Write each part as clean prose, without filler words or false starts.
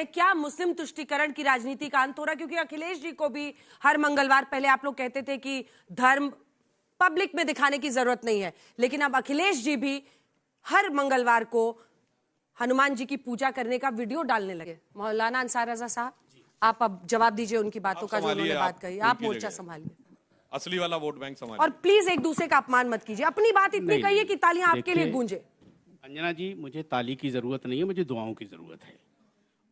क्या मुस्लिम तुष्टीकरण की राजनीति का अंत हो रहा है? क्योंकि अखिलेश जी को भी हर मंगलवार, पहले आप लोग कहते थे कि धर्म पब्लिक में दिखाने की जरूरत नहीं है, लेकिन अब अखिलेश जी भी हर मंगलवार को हनुमान जी की पूजा करने का वीडियो डालने लगे। मौलाना अंसार रजा साहब, आप अब जवाब दीजिए उनकी बातों का, जो उन्होंने बात कही। आप मोर्चा संभालिए, असली वाला वोट बैंक संभालिए, और प्लीज एक दूसरे का अपमान मत कीजिए। अपनी बात इतनी कहिए कि तालियां आपके लिए गूंजे। अंजना जी, मुझे ताली की जरूरत नहीं है, मुझे दुआओं की जरूरत है।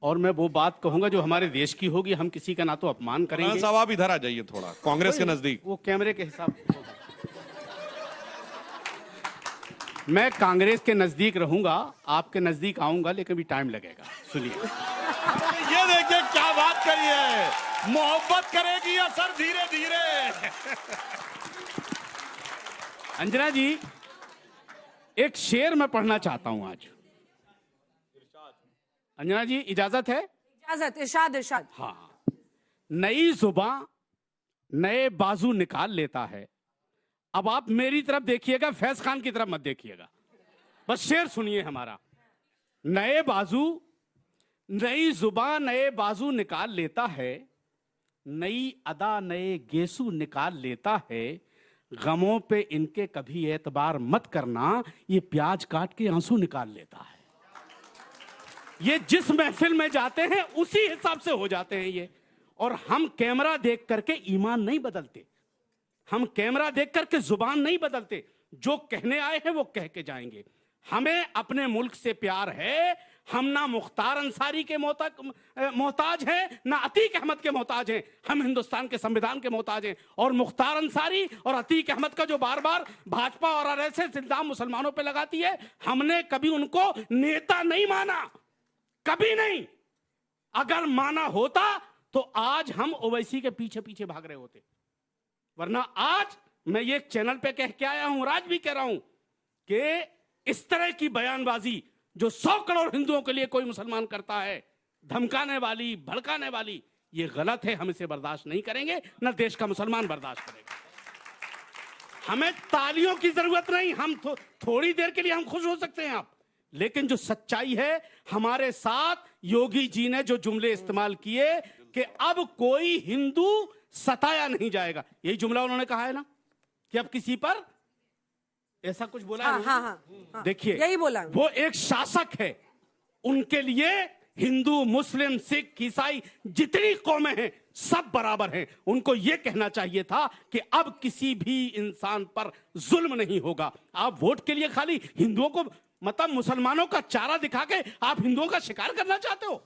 और मैं वो बात कहूंगा जो हमारे देश की होगी। हम किसी का ना तो अपमान करेंगे। साहब आप इधर आ जाइए थोड़ा, कांग्रेस के नजदीक। वो कैमरे के हिसाब मैं कांग्रेस के नजदीक रहूंगा, आपके नजदीक आऊंगा, लेकिन अभी टाइम लगेगा। सुनिए, ये देखिए क्या बात करी है, मोहब्बत करेगी असर धीरे धीरे। अंजना जी, एक शेर मैं पढ़ना चाहता हूं आज। अंजना जी, इजाजत है? इजाजत, इरशाद इरशाद। हाँ। नई जुबां नए बाजू निकाल लेता है। अब आप मेरी तरफ देखिएगा, फैज खान की तरफ मत देखिएगा। बस शेर सुनिए हमारा। नए बाजू, नई जुबां नए बाजू निकाल लेता है, नई अदा नए गेसू निकाल लेता है। गमों पे इनके कभी एतबार मत करना, ये प्याज काट के आंसू निकाल लेता है। ये जिस महफिल में जाते हैं उसी हिसाब से हो जाते हैं ये। और हम कैमरा देख करके ईमान नहीं बदलते, हम कैमरा देख करके जुबान नहीं बदलते। जो कहने आए हैं वो कह के जाएंगे। हमें अपने मुल्क से प्यार है। हम ना मुख्तार अंसारी के मोहताज हैं, ना अतीक अहमद के मोहताज हैं। हम हिंदुस्तान के संविधान के मोहताज हैं। और मुख्तार अंसारी और अतीक अहमद का जो बार बार भाजपा और आरएसएस इल्जाम मुसलमानों पे लगाती है, हमने कभी उनको नेता नहीं माना, कभी नहीं। अगर माना होता तो आज हम ओवैसी के पीछे पीछे भाग रहे होते। वरना आज मैं ये चैनल पे कह के आया हूं, आज भी कह रहा हूं कि इस तरह की बयानबाजी जो 100 करोड़ हिंदुओं के लिए कोई मुसलमान करता है, धमकाने वाली, भड़काने वाली, ये गलत है। हम इसे बर्दाश्त नहीं करेंगे, ना देश का मुसलमान बर्दाश्त करेगा। हमें तालियों की जरूरत नहीं। हम थोड़ी देर के लिए हम खुश हो सकते हैं आप, लेकिन जो सच्चाई है, हमारे साथ योगी जी ने जो जुमले इस्तेमाल किए कि अब कोई हिंदू सताया नहीं जाएगा, यही जुमला उन्होंने कहा है ना, कि अब किसी पर ऐसा कुछ बोला है। हाँ। देखिए, यही बोला। वो एक शासक है, उनके लिए हिंदू, मुस्लिम, सिख, ईसाई जितनी कौमें हैं सब बराबर हैं। उनको यह कहना चाहिए था कि अब किसी भी इंसान पर जुल्म नहीं होगा। आप वोट के लिए खाली हिंदुओं को, मतलब मुसलमानों का चारा दिखा के आप हिंदुओं का शिकार करना चाहते हो।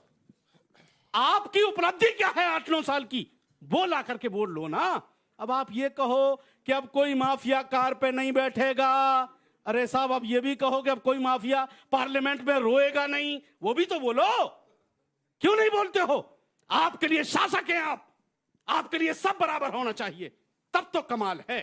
आपकी उपलब्धि क्या है 8-9 साल की, वो ला करके वोट लो ना। अब आप ये कहो कि अब कोई माफिया कार पे नहीं बैठेगा, अरे साहब अब ये भी कहो कि अब कोई माफिया पार्लियामेंट में रोएगा नहीं, वो भी तो बोलो। क्यों नहीं बोलते हो? आपके लिए शासक हैं आप, आपके लिए सब बराबर होना चाहिए, तब तो कमाल है।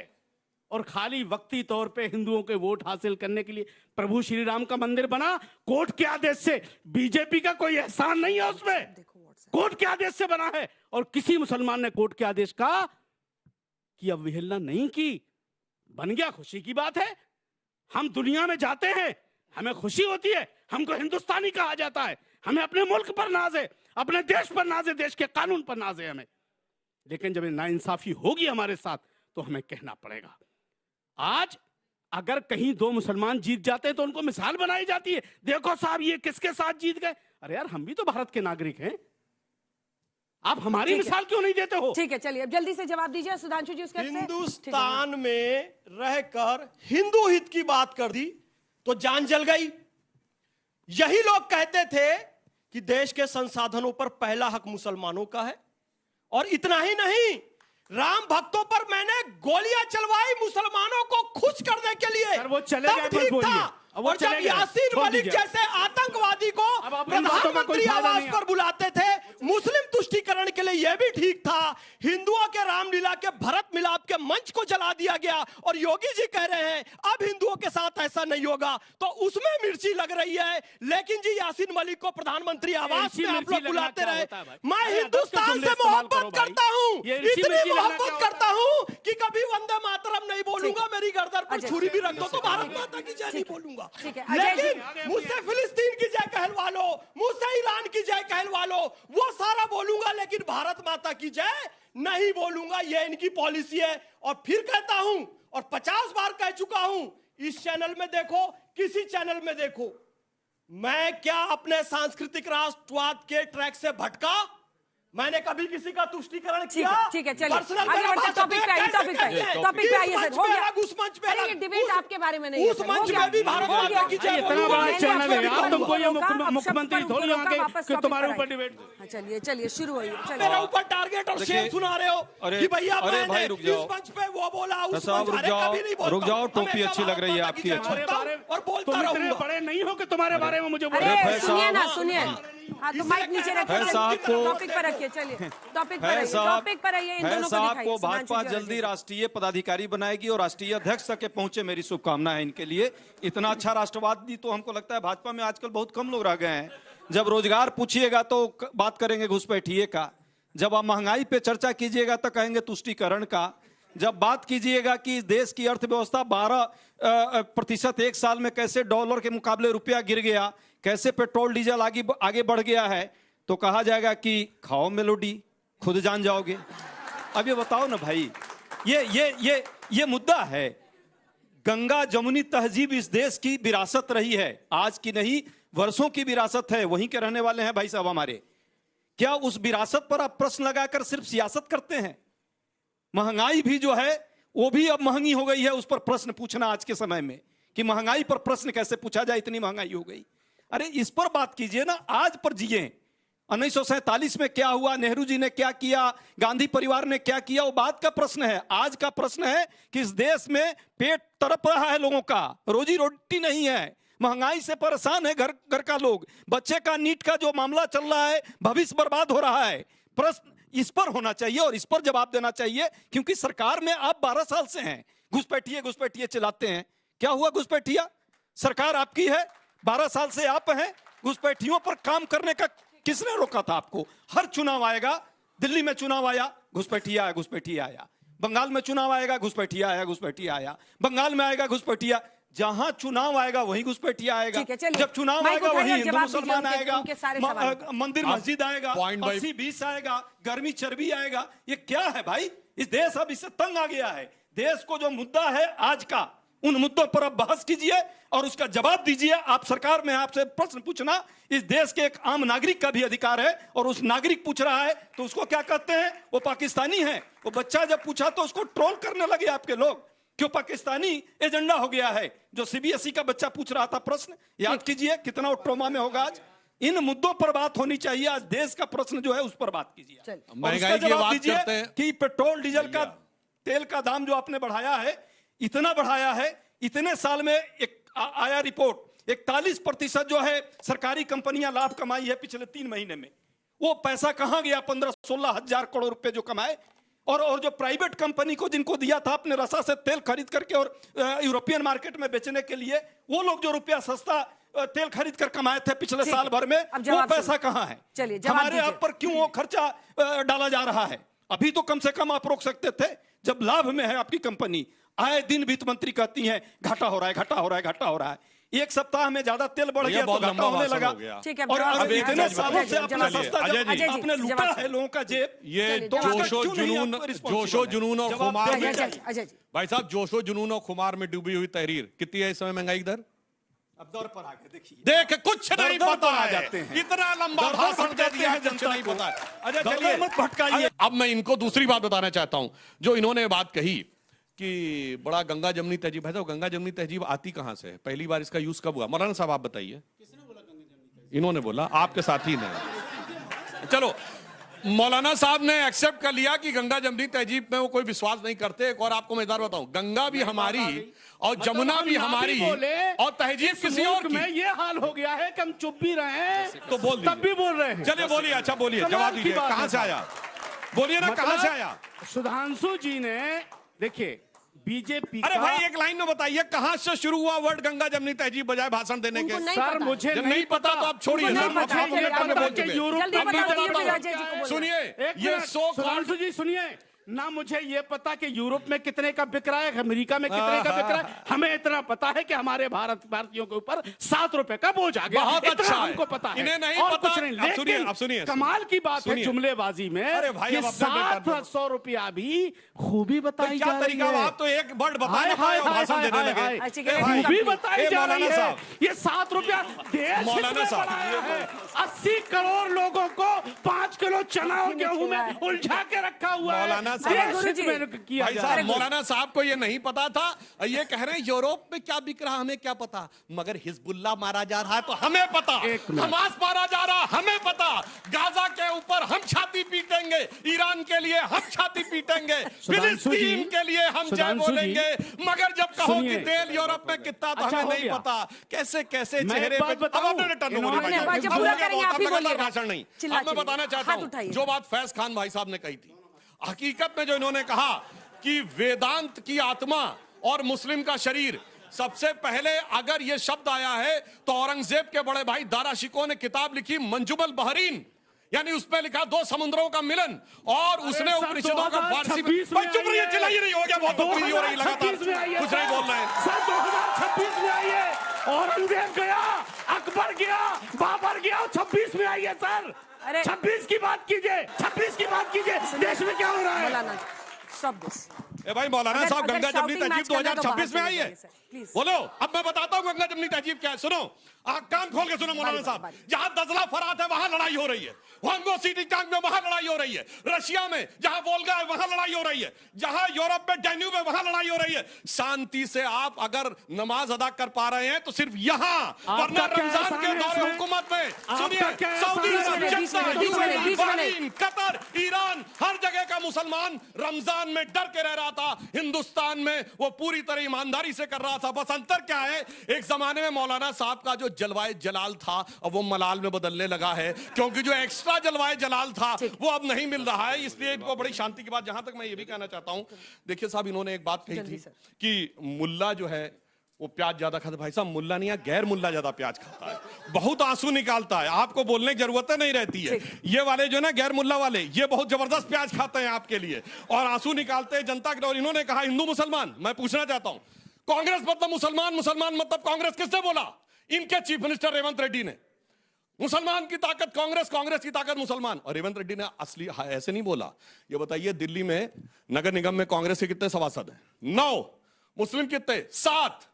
और खाली वक्ती तौर पे हिंदुओं के वोट हासिल करने के लिए प्रभु श्री राम का मंदिर बना कोर्ट के आदेश से। बीजेपी का कोई एहसान नहीं है उसमें, कोर्ट के आदेश से बना है। और किसी मुसलमान ने कोर्ट के आदेश की अवहेलना नहीं की। बन गया, खुशी की बात है। हम दुनिया में जाते हैं, हमें खुशी होती है, हमको हिंदुस्तानी कहा जाता है, हमें अपने मुल्क पर नाज है, अपने देश पर नाज है, देश के कानून पर नाज है हमें। लेकिन जब नाइंसाफी होगी हमारे साथ तो हमें कहना पड़ेगा। आज अगर कहीं 2 मुसलमान जीत जाते हैं तो उनको मिसाल बनाई जाती है, देखो साहब ये किसके साथ जीत गए। अरे यार, हम भी तो भारत के नागरिक हैं, आप हमारी मिसाल क्यों नहीं देते हो? ठीक है, चलिए अब जल्दी से जवाब दीजिए सुधांशु जी। उसके हिंदुस्तान में रहकर हिंदू हित की बात कर दी तो जान जल गई। यही लोग कहते थे कि देश के संसाधनों पर पहला हक मुसलमानों का है। और इतना ही नहीं, राम भक्तों पर मैंने गोलियां चलवाई मुसलमानों को खुश करने के लिए, वो चले तब ठीक था। और जब यासीन मलिक जैसे आतंकवादी को प्रधानमंत्री आवास पर बुलाते थे मुस्लिम तुष्टीकरण के लिए, यह भी ठीक था। हिंदुओं के रामलीला के भरत मिलाप के मंच को जला दिया गया और योगी जी कह रहे हैं अब हिंदुओं के साथ ऐसा नहीं होगा, तो उसमें मिर्ची लग रही है। लेकिन जी यासीन मलिक को प्रधानमंत्री आवास में आप लोग बुलाते रहे। मैं हिंदुस्तान से मोहब्बत करता हूं, इतनी मोहब्बत करता हूं कि कभी वंदे मातरम नहीं बोलूंगा, मेरी गर्दन पर अच्छा, छुरी भी रख दो तो भारत माता की जय नहीं बोलूंगा। ठीक है, अजय जी। लेकिन मुझसे फिलिस्तीन की जय कहलवा लो, मुझसे ईरान की जय कहलवा लो, वो सारा बोलूंगा, लेकिन भारत माता की जय नहीं बोलूंगा। ये इनकी पॉलिसी है। और फिर कहता हूं, और 50 बार कह चुका हूं, इस चैनल में देखो, किसी चैनल में देखो, मैं क्या अपने सांस्कृतिक राष्ट्रवाद के ट्रैक से भटका? मैंने कभी किसी का तुष्टीकरण किया? ठीक है, चलिए पर्सनल आगे मेरा बढ़ते हैं, भाषण टॉपिक पे आइए, कैसे टॉपिक पे आइए, कहते हैं? टॉपिक पे आइए इस सर, मंच हो पे गया। अलग, उस मंच पे अरे अलग, ये डिबेट उस- आपके बारे में नहीं है उस सर, हो मंच गया। में भी भारत हो माता गया। की जय इतना बोलूंगा, बड़ा मैंने चैनल है, आपको आप तुमको ये रोका, आप मुख्यमंत्री शब्द पर थोड़ी रोका, आगे वापस कि टॉपिक तुम्हारे पर ऊपर आइए। डिबेट। हाँ, चलिए चलिए शुरू होइए, मेरे चलिए। ऊपर टारगेट और देखिए, शेर सुना रहे हो अरे, कि भैया अरे मैंने भाई रुक जाओ। इस मंच पे वो बोला, उस साहब मंच रुक अरे जाओ, कभी नहीं बोलता रुक जाओ, हूं। टोपी हमेशा अच्छी लग रही है भारत माता की आपकी, जय अच्छा। बोलता हूं और बोलता तुम इतने रहूंगा। बड़े नहीं हो कि तुम्हारे बारे में मुझे अरे बोलो। फैज सुनिए साहब, ना, सुनिए। हाँ तो माइक नीचे रखिए, फैज साहब को- टॉपिक पर रखिए, चलिए टॉपिक पर फैज आइए, साहब, टॉपिक पर आइए, इन फैज दोनों को साहब दिखाइए, को सुधांशु भाजपा जी और जल्दी अजय। राष्ट्रीय पदाधिकारी बनाएगी और राष्ट्रीय अध्यक्ष तक के पहुंचे, मेरी शुभकामनाएं इनके लिए। इतना अच्छा राष्ट्रवादी तो हमको लगता है भाजपा में आजकल बहुत कम लोग रह गए हैं। जब रोजगार पूछिएगा तो बात करेंगे घुसपैठिए का, जब आप महंगाई पे चर्चा कीजिएगा तो कहेंगे तुष्टीकरण का, जब बात कीजिएगा कि देश की अर्थव्यवस्था 12% एक साल में कैसे डॉलर के मुकाबले रुपया गिर गया, कैसे पेट्रोल डीजल आगे बढ़ गया है, तो कहा जाएगा कि खाओ मेलोडी, खुद जान जाओगे। अब ये बताओ ना भाई, ये मुद्दा है। गंगा जमुनी तहजीब इस देश की विरासत रही है, आज की नहीं, वर्षों की विरासत है, वहीं के रहने वाले हैं भाई साहब हमारे। क्या उस विरासत पर आप प्रश्न लगाकर सिर्फ सियासत करते हैं? महंगाई भी जो है वो भी अब महंगी हो गई है, उस पर प्रश्न पूछना आज के समय में कि महंगाई पर प्रश्न कैसे पूछा जाए, इतनी महंगाई हो गई। अरे इस पर बात कीजिए ना, आज पर जिए। 1947 में क्या हुआ, नेहरू जी ने क्या किया, गांधी परिवार ने क्या किया, वो बात का प्रश्न है। आज का प्रश्न है कि इस देश में पेट तड़प रहा है लोगों का, रोजी रोटी नहीं है, महंगाई से परेशान है घर का लोग, बच्चे का नीट का जो मामला चल रहा है, भविष्य बर्बाद हो रहा है। प्रश्न इस पर होना चाहिए और इस पर जवाब देना चाहिए, क्योंकि सरकार में आप 12 साल से हैं, घुसपैठिए चिल्लाते हैं। क्या हुआ घुसपैठिया? सरकार आपकी है, 12 साल से आप हैं, घुसपैठियों पर काम करने का किसने रोका था आपको? हर चुनाव आएगा, दिल्ली में चुनाव आया, घुसपैठिया आया, बंगाल में चुनाव आएगा, घुसपैठिया आया, बंगाल में आएगा घुसपैठिया, जहां चुनाव आएगा वहीं घुसपैठिया आएगा, जब चुनाव आएगा वहीं हिंदू मुसलमान आएगा, मंदिर मस्जिद आएगा, 80-20 आएगा, गर्मी चर्बी आएगा। ये क्या है भाई? इस देश अब इससे तंग आ गया है। देश को जो मुद्दा है आज का, उन मुद्दों पर अब बहस कीजिए और उसका जवाब दीजिए। आप सरकार में, आपसे प्रश्न पूछना इस देश के एक आम नागरिक का भी अधिकार है, और उस नागरिक पूछ रहा है तो उसको क्या कहते हैं? वो पाकिस्तानी है। वो बच्चा जब पूछा तो उसको ट्रोल करने लगे आपके लोग, क्यों पाकिस्तानी एजेंडा हो गया है। जो सीबीएसई का बच्चा पूछ रहा था प्रश्न, याद कीजिए कितना वो ट्रोमा में होगा। आज इन मुद्दों पर बात होनी चाहिए, आज देश का प्रश्न जो है उस पर बात कीजिए। महंगाई की बात करते हैं कि पेट्रोल डीजल का, तेल का दाम जो आपने बढ़ाया है, इतना बढ़ाया है, इतने साल में एक आया रिपोर्ट, 41% जो है सरकारी कंपनियां लाभ कमाई है पिछले 3 महीने में। वो पैसा कहां गया? 15-16 हजार करोड़ रुपए जो कमाए। और जो प्राइवेट कंपनी को जिनको दिया था अपने रसा से तेल खरीद करके और यूरोपियन मार्केट में बेचने के लिए, वो लोग जो रुपया सस्ता तेल खरीद कर कमाए थे पिछले साल भर में, वो पैसा कहां है? हमारे आप पर क्यों वो खर्चा डाला जा रहा है? अभी तो कम से कम आप रोक सकते थे जब लाभ में है आपकी कंपनी। आए दिन वित्त मंत्री कहती हैं घाटा हो रहा है। एक सप्ताह में ज्यादा तेल बढ़ गया तो घाटा होने लगा। और अब इतने सालों से अपना सस्ता आपने लूटा है लोगों का जेब। ये जोशो जुनून और खुमार में, भाई साहब, जोशो जुनून और खुमार में डूबी हुई तहरीर कितनी है इस समय महंगाई दर? अब दौर पर आके देखिए, देख कुछ नहीं पता आ है, जाते हैं, इतना लंबा भाषण दे दिया है, जनता नहीं पता है। अच्छा चलिए, मत भटकाइए। अब मैं इनको दूसरी बात बताना चाहता हूं, जो इन्होंने बात कही कि बड़ा गंगा जमुनी तहजीब है। तो गंगा जमुनी तहजीब आती कहां से है? पहली बार इसका यूज कब हुआ? मौलाना साहब आप बताइए। इन्होंने बोला, आपके साथी ने। चलो, मौलाना साहब ने एक्सेप्ट कर लिया कि गंगा जमुनी तहजीब में वो कोई विश्वास नहीं करते। एक और आपको मैं इधर बताऊं, गंगा भी हमारी और जमुना भी हमारी और तहजीब किसी और की। में ये हाल हो गया है कि हम चुप भी रहे हैं तो बोल तब भी बोल रहे हैं। चलिए बोलिए, अच्छा बोलिए, जवाब दीजिए, कहां से आया? बोलिए ना, कहां से आया? सुधांशु जी ने, देखिए बीजेपी, अरे भाई एक लाइन में बताइए, कहां से शुरू हुआ वर्ड गंगा जमुनी तहजीब बजाय भाषण देने के? सर मुझे नहीं पता तो आप छोड़िए। मुझे नहीं पता कि यूरोप जल्दी बताइए, अजय जी को बोलना। सुनिए, एक ये मिनट, सो सुधांशु जी सुनिए ना, मुझे ये पता कि यूरोप में कितने का बिक रहा है, अमेरिका में कितने का बिक रहा है। हमें इतना पता है कि हमारे भारतीयों के ऊपर 7 रुपए का बोझ आ गया। बहुत इतना अच्छा है। हमको पता है, इन्हें नहीं और पता। कुछ नहीं। अब सुनिए, लेकिन अब सुनिए, कमाल की बात है सुनिए। जुमलेबाजी में अरे भाई, कि अब अपने बेकार 700 रुपया भी खूबी बताई क्या जा रही तरीका, है। आप तो एक वर्ड बता हाय, नहीं पाए और हाय, भाषण हाय, देने हाय, लगे। हाय। अच्छा, ए भाई, खूबी बताई ए जा रही मौलाना है। साहब, ये 7 रुपया देश मौलाना हित में साहब, बढ़ाया है। 80 करोड़ लोगों को 5 किलो चना और गेहूं में उलझा के रखा हुआ है। मौलाना साहब, देश गुरु हित जी, में किया भाई जा साहब, रहा है। मौलाना साहब को ये नहीं पता था। ये कह रहे हैं यूरोप में क्या बिक रहा हमें क्या पता, मगर हिजबुल्लाह मारा जा रहा है तो हमें पता, एक मिनट। हमास मारा जा रहा हमें पता, गाजा के ऊपर हम छाती पीटेंगे, ईरान के लिए हम छाती पीटेंगे, सुधांशु जी, फिलिस्तीन के लिए हम जय सुधांशु जी, बोलेंगे, मगर जब कहो कि सुनिए। तेल यूरोप में कितना तो अच्छा, हमें हो नहीं गया। पता। कैसे कैसे मैं एक चेहरे बात पे, अब बताऊं? आपने रिटर्न इन्होंने- नहीं, भाई, जब पूरा करेंगे आप ही बोलिएगा। भाषण नहीं। चिल्ला अब मैं बताना चिल्ला, चाहता हाथ हूं उठाइए। जो बात फैज खान भाई साहब ने कही थी, हकीकत में जो इन्होंने कहा कि वेदांत की आत्मा और मुस्लिम का शरीर, सबसे पहले अगर ये शब्द आया है तो औरंगजेब के बड़े भाई दारा शिकोह ने किताब लिखी मंजुमल बहरीन, यानी उसमें लिखा 2 समुद्रों का मिलन, और उसने सर, उपनिषदों का फारसी में 2026 भाई में चुप रहिए, आई है। चिल्लाइए नहीं, हो गया बहुत बकवास हो रही लगातार, 2026 में आई है, कुछ नहीं बोल रहे हैं। सर 2026 में आई है। औरंगजेब गया, अकबर गया, बाबर गया, 26 में आई है सर। अरे 26 की बात कीजिए, 26 की बात कीजिए, देश में क्या हो रहा है। मौलाना स्टॉप दिस। ए भाई मौलाना अगर- साहब, अगर गंगा जमनी shouting तहजीब match करना है तो 2026 में बाहर आई है। चले जाइए, please। बोलो, अब मैं बताता हूँ गंगा जमनी तहजीब क्या है। सुनो, कान खोल के सुनो मौलाना बारी, साहब, बारी। जहां दजला फरात है वहां लड़ाई हो रही है, वांगो सिटी टैंक में वहां लड़ाई हो रही है, रशिया में जहां वोल्गा है वहां लड़ाई हो रही है, जहां यूरोप में डैन्यूब है वहां लड़ाई हो रही है। शांति से आप अगर नमाज अदा कर पा रहे हैं तो सिर्फ यहाँ, वरना क्या रमजान एहसान के है दौरे इसमें? हुकूमत में आपका सुनिए, क्या एहसान सऊदी है? Arab, 20 Jeddah, minute, 20 minute, UAE, 20 minute. Bahrain, Qatar, Iran, हर जगह का मुसलमान रमजान में डर के रह रहा था। हिंदुस्तान में वो पूरी तरह ईमानदारी से कर रहा था। बस अंतर क्या है, एक जमाने में मौलाना साहब का जो जलवाए जलाल था अब वो मलाल में बदलने लगा है, क्योंकि जो एक्स्ट्रा जलवाए जलाल था वो अब नहीं मिल रहा है। इसलिए इनको बड़ी शांति की बात, जहां तक मैं ये भी कहना चाहता हूं, देखिए साहब, इन्होंने एक बात कही थी कि मुल्ला जो है वो प्याज ज्यादा खाता है। भाई साहब, मुल्ला नहीं है, गैर मुल्ला ज्यादा प्याज खाता है, बहुत आंसू निकालता है, आपको बोलने की जरूरत नहीं रहती है। ये वाले जो ना गैर मुल्ला वाले, ये बहुत जबरदस्त प्याज खाते हैं आपके लिए और आंसू निकालते हैं जनता के। और इन्होंने कहा हिंदू मुसलमान, मैं पूछना चाहता हूं, कांग्रेस मतलब मुसलमान, मुसलमान मतलब कांग्रेस, किसने बोला? इनके चीफ मिनिस्टर रेवंत रेड्डी ने। मुसलमान की ताकत कांग्रेस, कांग्रेस की ताकत मुसलमान। और रेवंत रेड्डी ने असली ऐसे नहीं बोला। ये बताइए, दिल्ली में नगर निगम में कांग्रेस के कितने सभासद हैं? 9। मुस्लिम कितने? 7।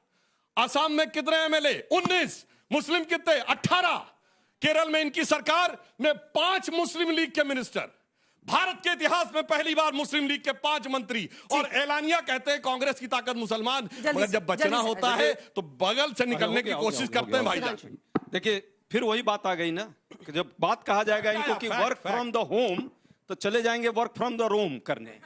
असम में कितने एमएलए? 19। मुस्लिम कितने? 18। केरल में इनकी सरकार में 5 मुस्लिम लीग के मिनिस्टर। भारत के इतिहास में पहली बार मुस्लिम लीग के 5 मंत्री, और एलानिया कहते हैं कांग्रेस की ताकत मुसलमान। मगर जब बचना होता है तो बगल से निकलने की कोशिश करते हैं भाईजान। देखिए, फिर वही बात आ गई ना कि जब बात कहा जाएगा इनको कि वर्क फ्रॉम द होम, तो चले जाएंगे वर्क फ्रॉम द रोम करने,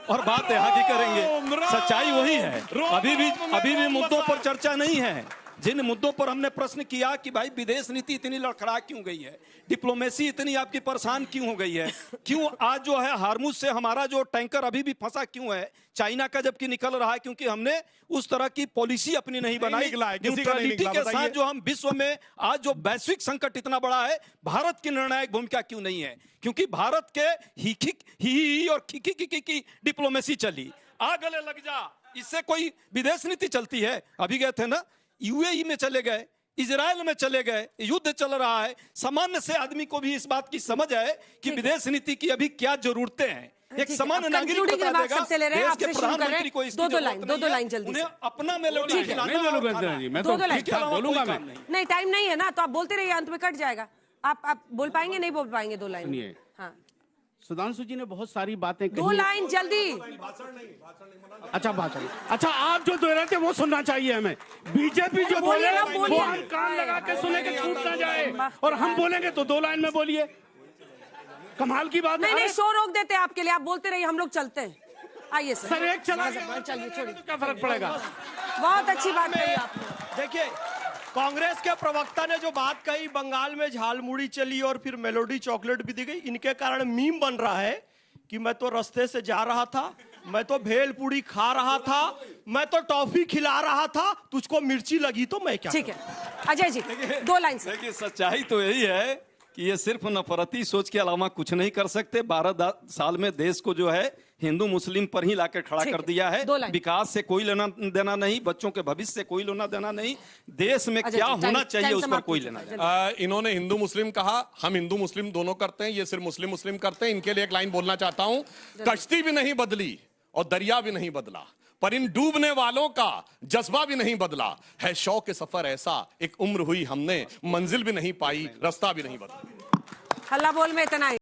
और बात यहाँ की करेंगे। सच्चाई वही है। अभी भी मुद्दों पर चर्चा नहीं है। जिन मुद्दों पर हमने प्रश्न किया कि भाई विदेश नीति इतनी लड़खड़ा क्यों गई है, डिप्लोमेसी इतनी आपकी परेशान क्यों हो गई है, क्यों आज जो है हार्मुज से हमारा जो टैंकर अभी भी फंसा क्यों है, चाइना का जबकि निकल रहा है, क्योंकि हमने उस तरह की पॉलिसी अपनी नहीं बनाई। न्यूट्रलिटी के साथ जो हम विश्व में आज जो वैश्विक संकट इतना बड़ा है, भारत की निर्णायक भूमिका क्यों नहीं है? क्योंकि भारत के ही और खी डिप्लोमेसी चली। आ गले लग जा, इससे कोई विदेश नीति चलती है? अभी गए थे ना, यूएई में चले गए, इजराइल में चले गए, युद्ध चल रहा है। सामान्य से आदमी को भी इस बात की समझ है कि विदेश नीति की अभी क्या जरूरतें हैं। एक सामान्य नागरिक बता देगा, सबसे ले रहे हैं, देश के आपसे शुरू कर रहे प्रधानमंत्री को हैं। इसकी दो जरूरत लाइन, नहीं है। लाइन जल्दी उन्हें से। अपना मेलोडी मैं बोलूंगा जी, मैं तो दो लाइन। ठीक ठाक बोलूंगा मैं। नहीं, टाइम नहीं है ना, तो आप बोलते रहिए, अंत में कट जाएगा। आप बोल पाएंगे? नहीं बोल पाएंगे 2 लाइन? सुनिए, हाँ, सुधांशु जी ने बहुत सारी बातें 2 कही। लाइन जल्दी। अच्छा भाषण, अच्छा आप जो दे रहे थे वो सुनना चाहिए हमें। बीजेपी जो बोले बोलिए ना, वो बोलिए। हम कान लगा के सुने के छूट ना जाए, और हम बोलेंगे तो 2 लाइन में बोलिए। कमाल की बात नहीं है। नहीं, शो रोक देते हैं आपके लिए, आप बोलते रहिए, हम लोग चलते हैं। आइए सर, एक चला चलिए, छोड़िए, तो क्या फर्क पड़ेगा? बहुत अच्छी बात कही आपने। देखिए, कांग्रेस के प्रवक्ता ने जो बात कही, बंगाल में झालमुड़ी चली और फिर मेलोडी चॉकलेट भी दी गई, इनके कारण मीम बन रहा है कि मैं तो रास्ते से जा रहा था, मैं तो भेल पूड़ी खा रहा था, मैं तो टॉफी खिला रहा था, तुझको मिर्ची लगी तो मैं क्या ठीक है, अजय जी 2 लाइन से। देखिए, सच्चाई तो यही है कि ये सिर्फ नफरती सोच के अलावा कुछ नहीं कर सकते। 12 साल में देश को जो है हिंदू मुस्लिम पर ही लाकर खड़ा ठीक कर है, दिया है। 2 लाइन। विकास से कोई लेना देना नहीं, बच्चों के भविष्य से कोई लेना देना नहीं, देश में अच्छा, क्या टाइम- होना चाहिए टाइम उस पर समाप्त कोई कीजिए, लेना चलिए। देना। इन्होंने हिंदू मुस्लिम कहा, हम हिंदू मुस्लिम दोनों करते हैं, ये सिर्फ मुस्लिम मुस्लिम करते हैं। इनके लिए एक लाइन बोलना चाहता हूं, कश्ती भी नहीं बदली और दरिया भी नहीं बदला, पर इन डूबने वालों का जज्बा भी नहीं बदला है। शौक के सफर ऐसा, एक उम्र हुई हमने, मंजिल भी नहीं पाई, रास्ता भी नहीं बदला। हल्ला बोल में इतना ही।